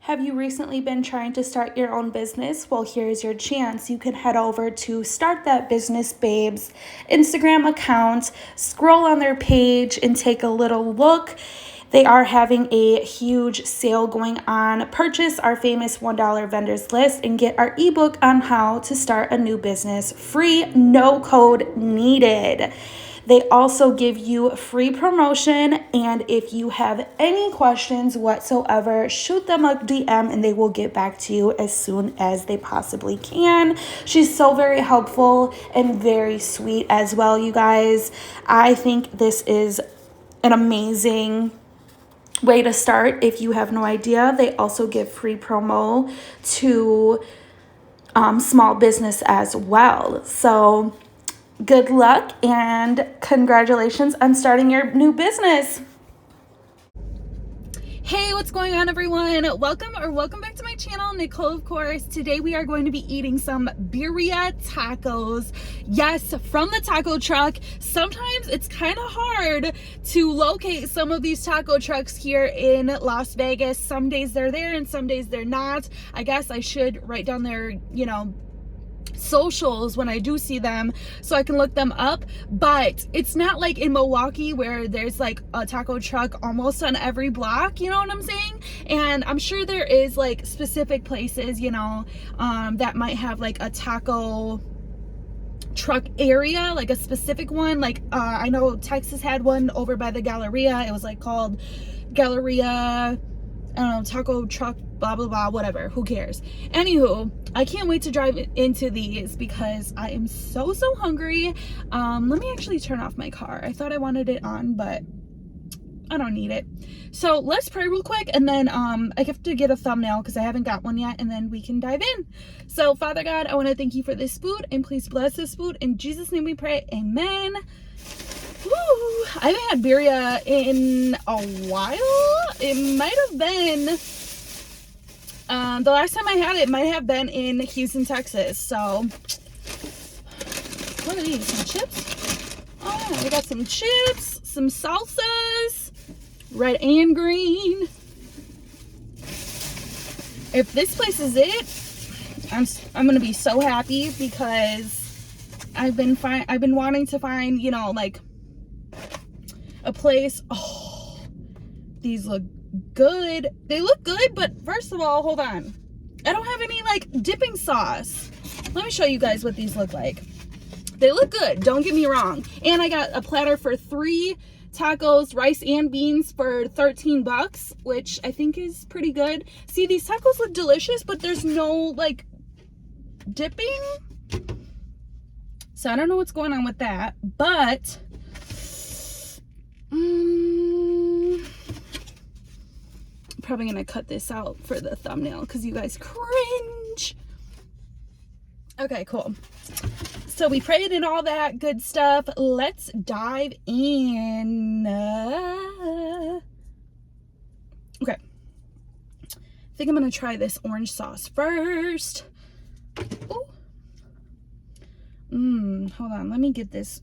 Have you recently been trying to start your own business? Well, here's your chance. You can head over to Start That Business Babes Instagram account, scroll on their page, and take a little look. They are having a huge sale going on. Purchase our famous $1 vendors list and get our ebook on how to start a new business free, no code needed. They also give you free promotion, and if you have any questions whatsoever, shoot them a DM and they will get back to you as soon as they possibly can. She's so very helpful and very sweet as well, you guys. I think this is an amazing way to start if you have no idea. They also give free promo to small business as well. So good luck and congratulations on starting your new business. Hey, what's going on, everyone? Welcome back to my channel, Nicole, of course. Today we are going to be eating some Birria tacos. Yes, from the taco truck. Sometimes it's kind of hard to locate some of these taco trucks here in Las Vegas. Some days they're there and some days they're not. I guess I should write down their, socials when I do see them so I can look them up, but it's not like in Milwaukee where there's like a taco truck almost on every block, you know what I'm saying? And I'm sure there is like specific places, that might have like a taco truck area, like a specific one. Like I know Texas had one over by the Galleria. It was like called Galleria, I don't know, taco truck, blah, blah, blah, whatever. Who cares? Anywho, I can't wait to drive into these because I am so hungry. Let me actually turn off my car. I thought I wanted it on, but I don't need it. So let's pray real quick, and then I have to get a thumbnail because I haven't got one yet, and then we can dive in. So Father God, I want to thank you for this food, and please bless this food. In Jesus' name we pray, amen. Woo. I haven't had birria in a while. It might have been the last time I had it might have been in Houston, Texas. So what are these? Some chips? Oh yeah, we got some chips, some salsas, red and green. If this place is it, I'm gonna be so happy because I've been wanting to find, like a place. Oh, these look good. They look good, but first of all, hold on. I don't have any like dipping sauce. Let me show you guys what these look like. They look good, don't get me wrong. And I got a platter for 3 tacos, rice and beans for $13, which I think is pretty good. See, these tacos look delicious, but there's no like dipping. So I don't know what's going on with that, but probably gonna cut this out for the thumbnail because you guys cringe. Okay, cool. So we prayed and all that good stuff. Let's dive in. Okay, I think I'm gonna try this orange sauce first. Hold on, let me get this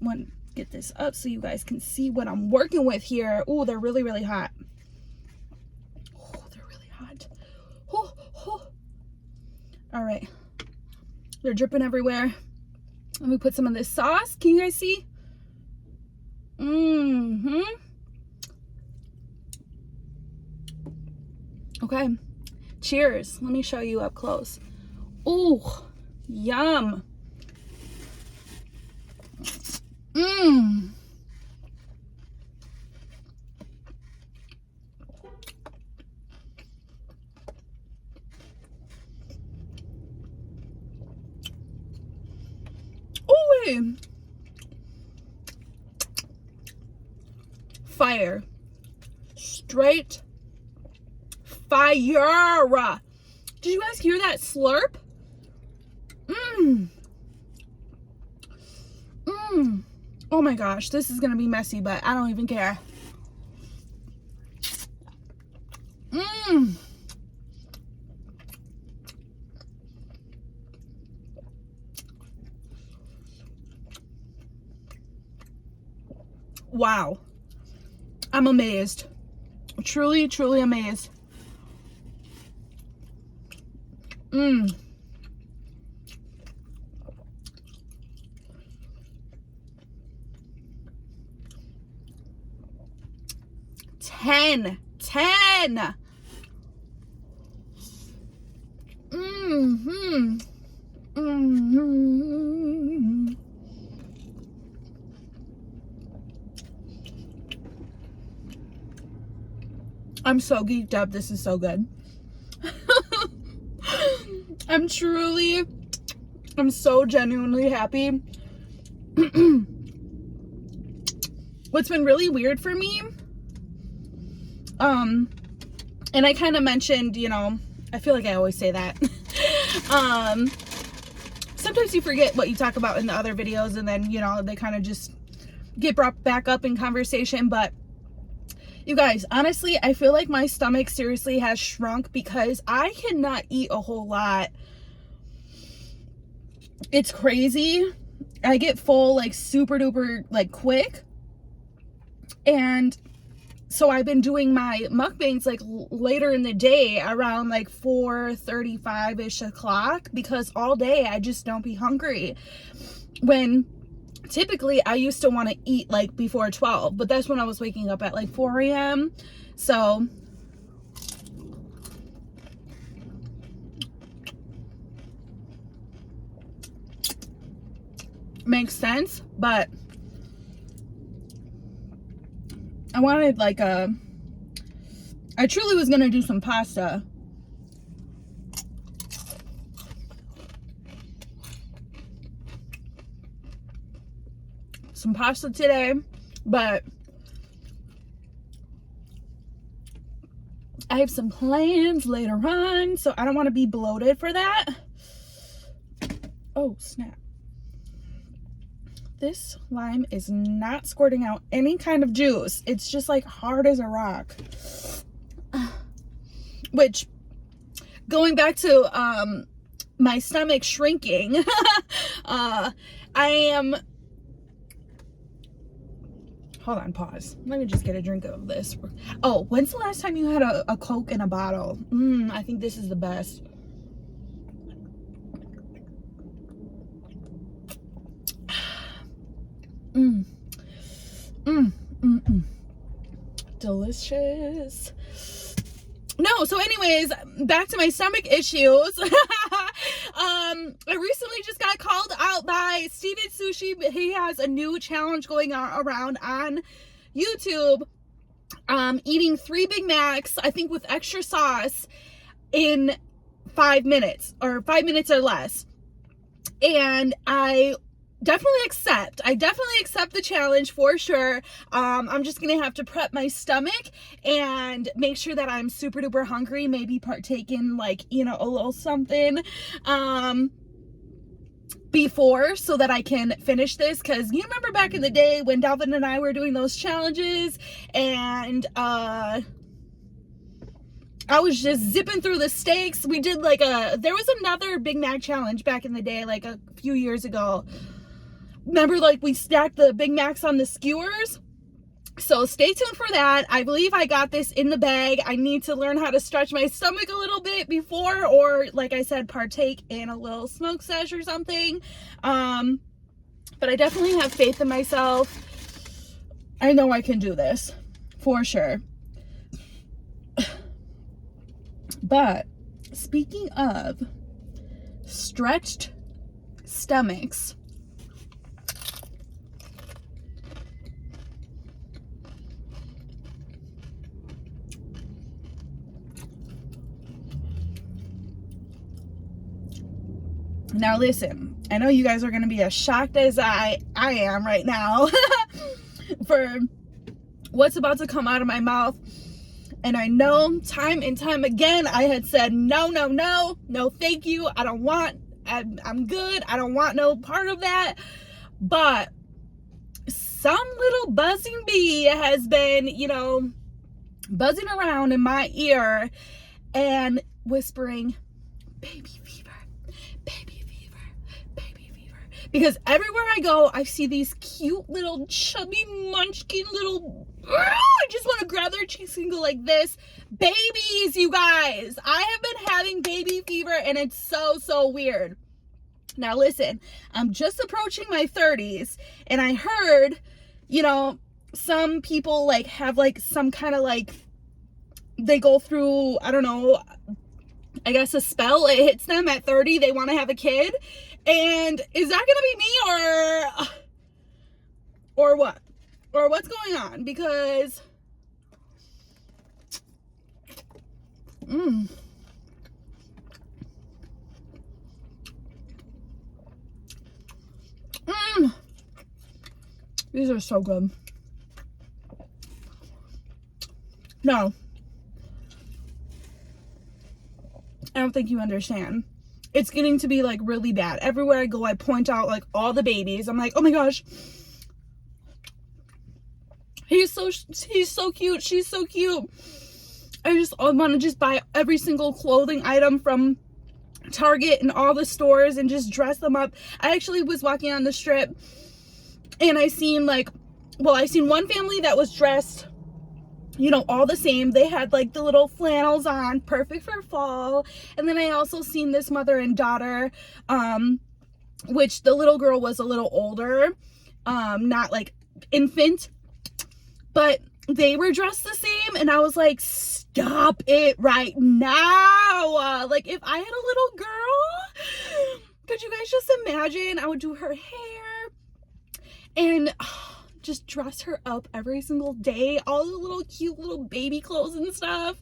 up so you guys can see what I'm working with here. Oh, they're really hot. All right, they're dripping everywhere. Let me put some of this sauce. Can you guys see? Okay, cheers. Let me show you up close. Oh, yum. Fire. Straight fire. Did you guys hear that slurp? Oh my gosh, this is gonna be messy, but I don't even care. Wow. I'm amazed. Truly amazed. Mmm. Ten. Mm-hmm. Mm-hmm. I'm so geeked up. This is so good. I'm so genuinely happy. What's been really weird for me, and I kind of mentioned, you know, I feel like I always say that. Sometimes you forget what you talk about in the other videos, and then, you know, they kind of just get brought back up in conversation. But you guys, honestly, I feel like my stomach seriously has shrunk because I cannot eat a whole lot. It's crazy. I get full like super duper like quick. And so I've been doing my mukbangs like later in the day around like 4:35-ish o'clock, because all day I just don't be hungry. When typically I used to want to eat like before 12, but that's when I was waking up at like 4 a.m. So makes sense. But I wanted like I truly was gonna do some pasta. Some pasta today, but I have some plans later on, so I don't want to be bloated for that. Oh, snap. This lime is not squirting out any kind of juice. It's just like hard as a rock. Which, going back to my stomach shrinking, I am... Hold on, pause. Let me just get a drink of this. Oh, when's the last time you had a Coke in a bottle? I think this is the best. Delicious. No, so anyways, back to my stomach issues. I recently just got called out by Steven Sushi. He has a new challenge going around on YouTube, eating 3 Big Macs, I think with extra sauce, in 5 minutes, or 5 minutes or less. And I definitely accept the challenge for sure. I'm just gonna have to prep my stomach and make sure that I'm super duper hungry, maybe partake in like, you know, a little something before, so that I can finish this. Because you remember back in the day when Dalvin and I were doing those challenges, and I was just zipping through the steaks. We did like there was another Big Mac challenge back in the day, like a few years ago. Remember, like, we stacked the Big Macs on the skewers? So stay tuned for that. I believe I got this in the bag. I need to learn how to stretch my stomach a little bit before, or like I said, partake in a little smoke sesh or something. But I definitely have faith in myself. I know I can do this for sure. But speaking of stretched stomachs, now listen, I know you guys are going to be as shocked as I am right now for what's about to come out of my mouth. And I know time and time again I had said no, thank you. I'm good. I don't want no part of that. But some little buzzing bee has been, you know, buzzing around in my ear and whispering, baby fever, baby fever, baby fever. because everywhere I go, I see these cute little chubby munchkin little, I just want to grab their cheeks and go like this. Babies, you guys. I have been having baby fever and it's so weird. Now listen, I'm just approaching my 30s and I heard, you know, some people like have like some kind of like, they go through, I don't know, I guess a spell, it hits them at 30, they want to have a kid. And is that gonna be me or what? Or what's going on? Because these are so good. No, I don't think you understand. It's getting to be like really bad. Everywhere I go, I point out like all the babies. I'm like, oh my gosh, he's so cute. She's so cute. I want to just buy every single clothing item from Target and all the stores and just dress them up. I actually was walking on the strip and I seen one family that was dressed, you know, all the same. They had like the little flannels on, perfect for fall. And then I also seen this mother and daughter, which the little girl was a little older, not like infant, but they were dressed the same. And I was like, stop it right now. Like if I had a little girl, could you guys just imagine? I would do her hair and just dress her up every single day, all the little cute little baby clothes and stuff.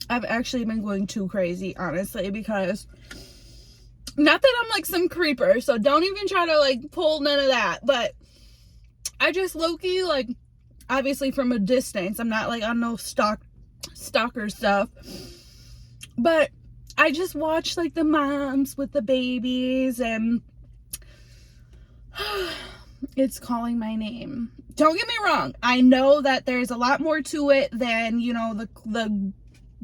I've actually been going too crazy, honestly, because not that I'm like some creeper, so don't even try to like pull none of that, but I just low-key, like, obviously from a distance, I'm not like on no stalker stuff, but I just watch like the moms with the babies and it's calling my name. Don't get me wrong, I know that there's a lot more to it than, you know,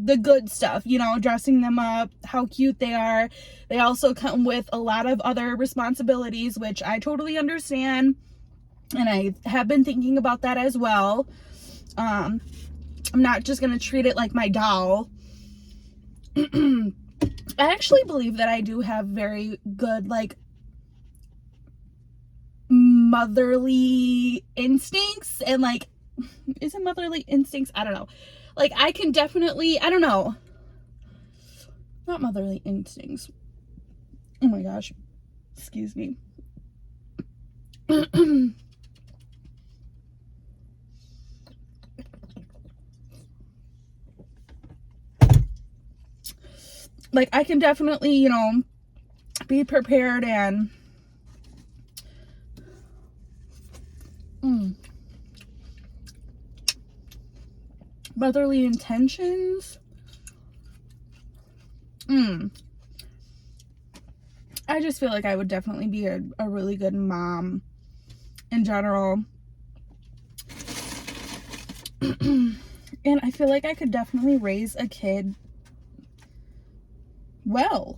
the good stuff, you know, dressing them up, how cute they are. They also come with a lot of other responsibilities, which I totally understand, and I have been thinking about that as well. I'm not just gonna treat it like my doll. I actually believe that I do have very good like motherly instincts, and like, is it motherly instincts? I don't know. Like I can definitely, I don't know, not motherly instincts. Oh my gosh, excuse me. Like I can definitely, you know, be prepared and motherly intentions. I just feel like I would definitely be a really good mom in general. And I feel like I could definitely raise a kid well.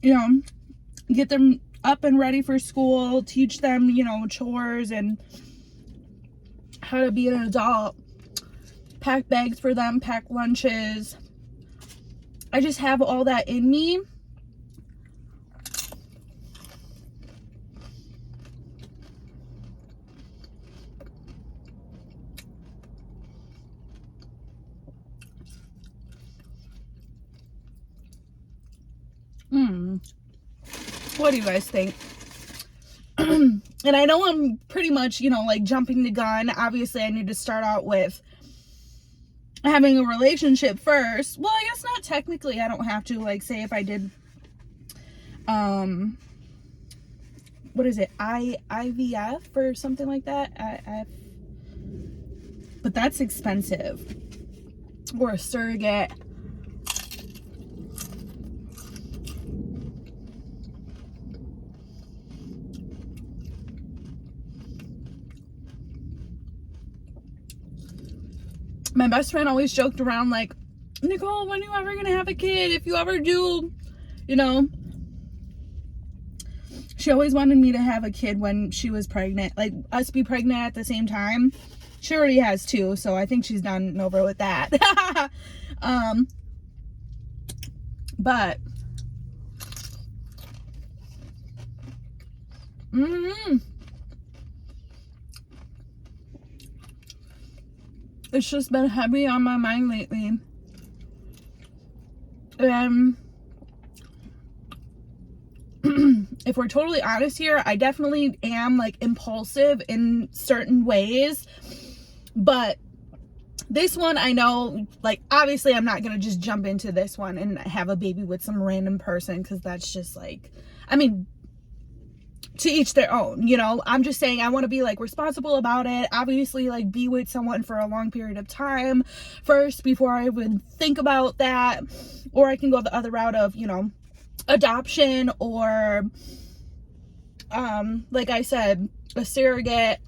You know, get them up and ready for school, teach them, you know, chores and how to be an adult, pack bags for them, pack lunches. I just have all that in me. What do you guys think? And I know I'm pretty much, you know, like jumping the gun. Obviously, I need to start out with having a relationship first. Well, I guess not technically. I don't have to, like, say if I did, what is it? IVF or something like that. But that's expensive. Or a surrogate. My best friend always joked around like, Nicole, when are you ever gonna have a kid? If you ever do, you know. She always wanted me to have a kid when she was pregnant, like us be pregnant at the same time. She already has 2, so I think she's done and over with that. But it's just been heavy on my mind lately. If we're totally honest here, I definitely am like impulsive in certain ways. But this one, I know, like, obviously I'm not going to just jump into this one and have a baby with some random person, because that's just like, I mean, to each their own, you know. I'm just saying I want to be like responsible about it. Obviously, like, be with someone for a long period of time first before I would think about that. Or I can go the other route of, you know, adoption, or like I said, a surrogate,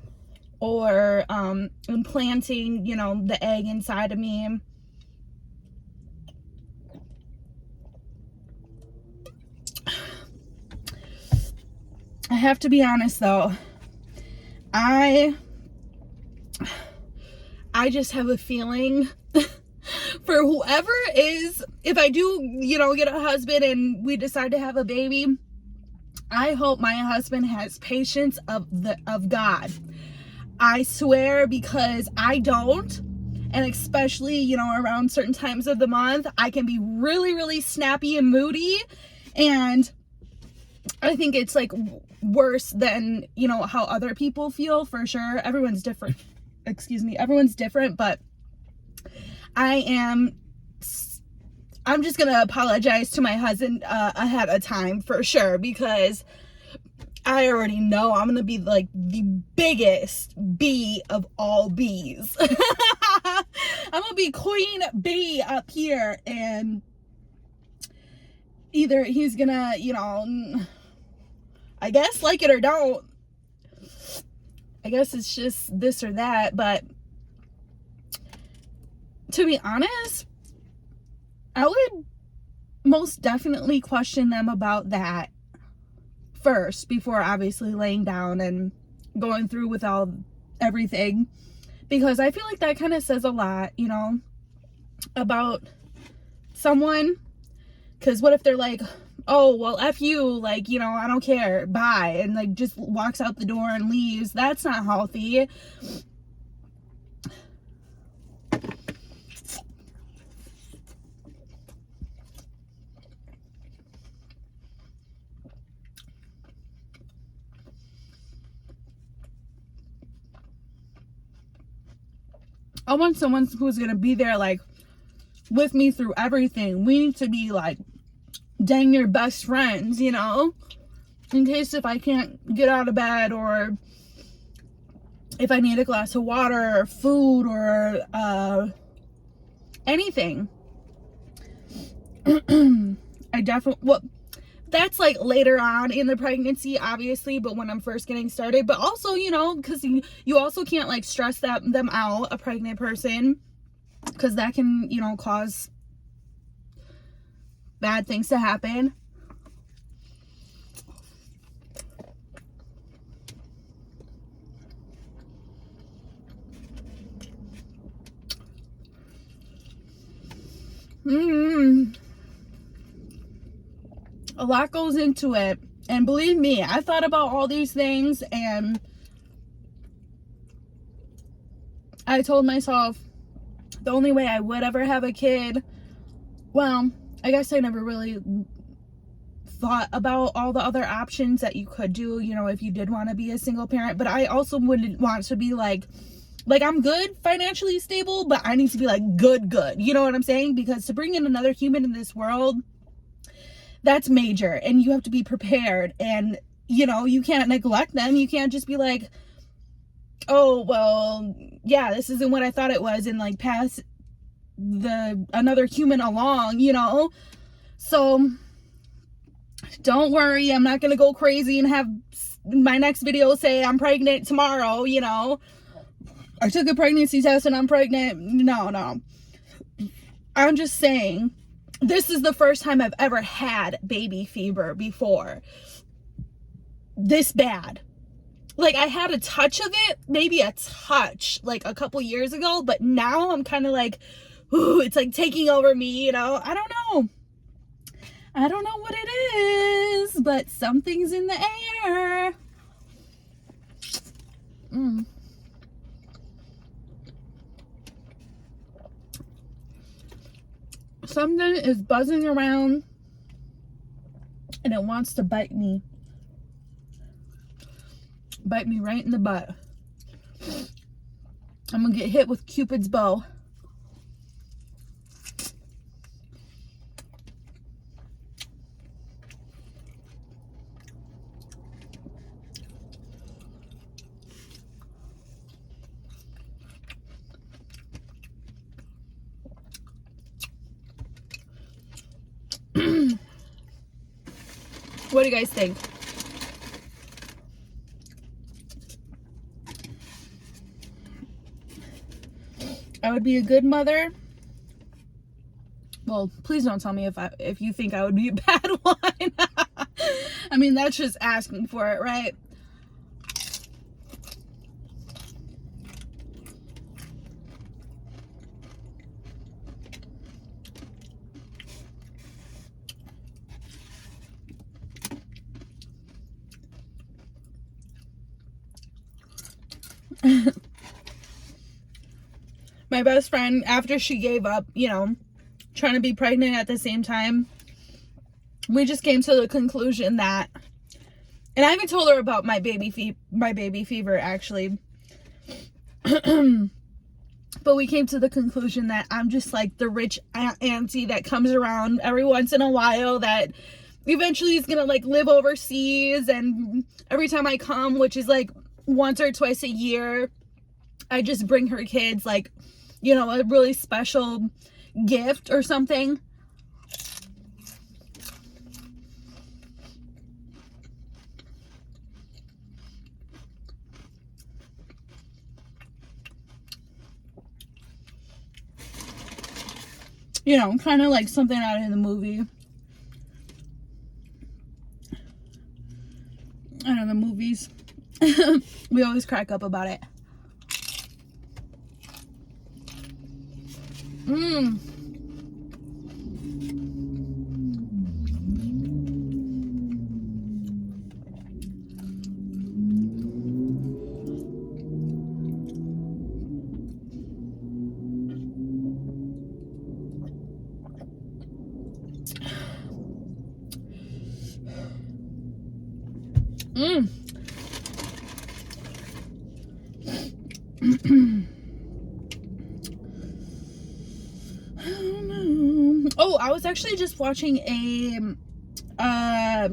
or implanting, you know, the egg inside of me. I have to be honest though, I just have a feeling for whoever is, if I do, you know, get a husband and we decide to have a baby, I hope my husband has patience of God. I swear, because I don't. And especially, you know, around certain times of the month, I can be really, really snappy and moody. And I think it's like worse than, you know, how other people feel, for sure. Everyone's different. Excuse me. Everyone's different, but I'm just going to apologize to my husband ahead of time, for sure, because I already know I'm going to be like the biggest bee of all bees. I'm going to be queen bee up here, and either he's going to, you know, I guess like it or don't. I guess it's just this or that, but to be honest, I would most definitely question them about that first, before obviously laying down and going through with everything, because I feel like that kind of says a lot, you know, about someone. Because what if they're like, oh, well, F you, like, you know, I don't care, bye, and like just walks out the door and leaves? That's not healthy. I want someone who's gonna be there, like, with me through everything. We need to be like dang near best friends, you know, in case if I can't get out of bed, or if I need a glass of water or food, or anything. I definitely, well, that's like later on in the pregnancy, obviously, but when I'm first getting started. But also, you know, because you also can't like stress them out, a pregnant person, because that can, you know, cause bad things to happen. A lot goes into it, and believe me, I thought about all these things, and I told myself the only way I would ever have a kid, well, I guess I never really thought about all the other options that you could do, you know, if you did want to be a single parent. But I also wouldn't want to be like I'm good financially stable, but I need to be like good, you know what I'm saying? Because to bring in another human in this world, that's major, and you have to be prepared, and you know, you can't neglect them. You can't just be like, oh, well, yeah, this isn't what I thought it was, and like pass another human along, you know? So don't worry, I'm not gonna go crazy and have my next video say I'm pregnant tomorrow, you know? I took a pregnancy test and I'm pregnant. No. I'm just saying, this is the first time I've ever had baby fever before. This bad. Like, I had a touch of it, maybe a touch, like a couple years ago, but now I'm kind of like, ooh, it's like taking over me, you know? I don't know what it is, but something's in the air. Something is buzzing around and it wants to bite me. Bite me right in the butt. I'm gonna get hit with Cupid's bow. What do you guys think? I would be a good mother. Well, please don't tell me if you think I would be a bad one. I mean, that's just asking for it, right? My best friend, after she gave up, you know, trying to be pregnant at the same time, we just came to the conclusion that, and I even told her about my baby fever actually, but we came to the conclusion that I'm just like the rich auntie that comes around every once in a while that eventually is gonna like live overseas, and every time I come, which is like once or twice a year, I just bring her kids like, you know, a really special gift or something. You know, kind of like something out of the movie. I know, the movies. We always crack up about it. Oh, I was actually just watching a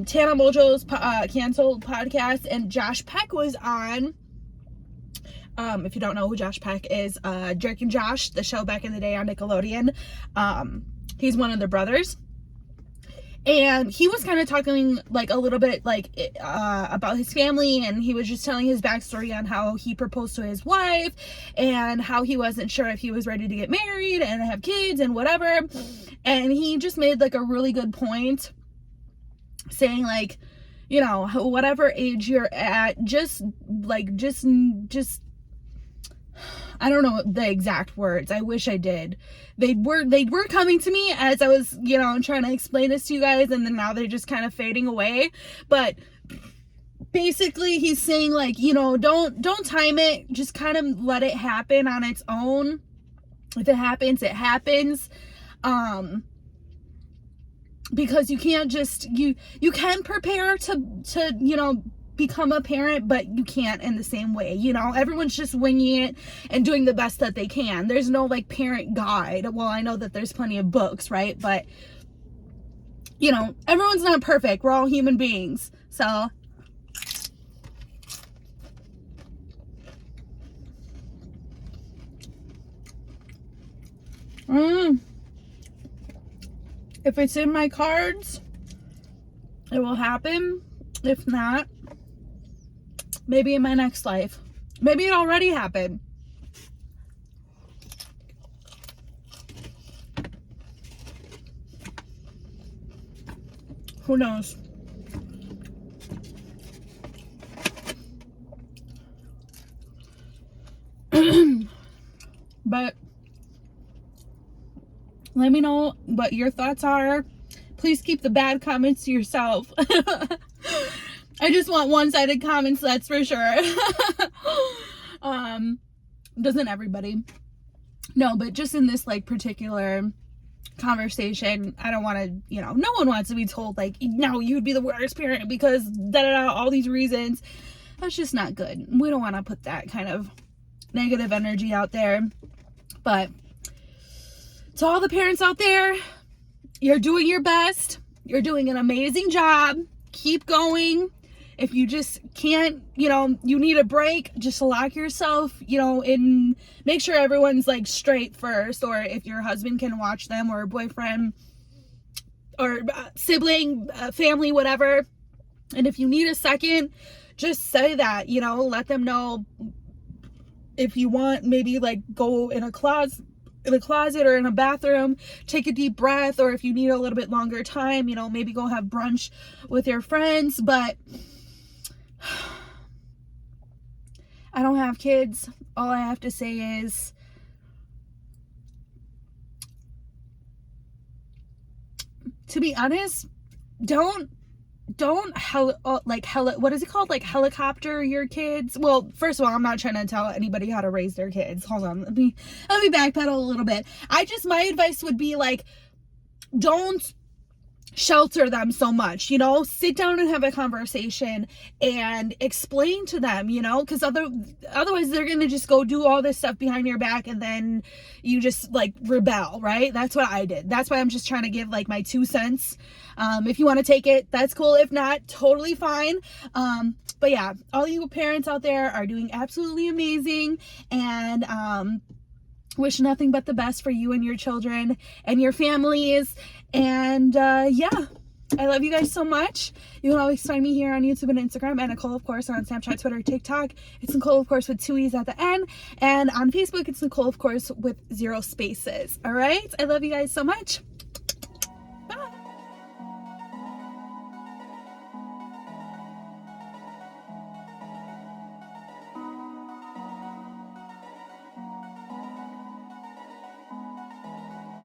Tana Mojo's canceled podcast, and Josh Peck was on. If you don't know who Josh Peck is, Drake and Josh, the show back in the day on Nickelodeon. He's one of the brothers. And he was kind of talking like a little bit like about his family, and he was just telling his backstory on how he proposed to his wife and how he wasn't sure if he was ready to get married and have kids and whatever. And he just made like a really good point saying like, you know, whatever age you're at, just I don't know the exact words. I wish I did. They were coming to me as I was, you know, trying to explain this to you guys, and then now they're just kind of fading away. But basically he's saying like, you know, don't time it, just kind of let it happen on its own. If it happens, it happens. because you can't just, you can prepare to, you know, become a parent, but you can't in the same way, you know. Everyone's just winging it and doing the best that they can. There's no like parent guide. Well, I know that there's plenty of books, right? But you know, everyone's not perfect. We're all human beings. So if it's in my cards, it will happen. If not, maybe in my next life. Maybe it already happened. Who knows? But let me know what your thoughts are. Please keep the bad comments to yourself. I just want one-sided comments, that's for sure. Doesn't everybody? No, but just in this like particular conversation, I don't want to, you know, no one wants to be told like, no, you'd be the worst parent because da-da-da, all these reasons. That's just not good. We don't want to put that kind of negative energy out there. But to all the parents out there, you're doing your best. You're doing an amazing job. Keep going. If you just can't, you know, you need a break, just lock yourself, you know, in, make sure everyone's like straight first, or if your husband can watch them, or a boyfriend, or sibling, family, whatever. And if you need a second, just say that, you know, let them know. If you want, maybe like go in a closet or in a bathroom, take a deep breath, or if you need a little bit longer time, you know, maybe go have brunch with your friends. But I don't have kids. All I have to say is to be honest, don't what is it called? Like helicopter your kids. Well, first of all, I'm not trying to tell anybody how to raise their kids. Hold on. Let me backpedal a little bit. My advice would be like, don't shelter them so much, you know. Sit down and have a conversation and explain to them, you know, because otherwise they're gonna just go do all this stuff behind your back, and then you just like rebel, right? That's what I did. That's why I'm just trying to give like my 2 cents. If you want to take it, that's cool. If not, totally fine. But yeah, all you parents out there are doing absolutely amazing, and wish nothing but the best for you and your children and your families. And yeah, I love you guys so much. You can always find me here on YouTube and Instagram, and Nicole, of course, on Snapchat, Twitter, TikTok. It's Nicole, of course, with 2 E's at the end. And on Facebook, it's Nicole, of course, with 0 spaces. All right? I love you guys so much.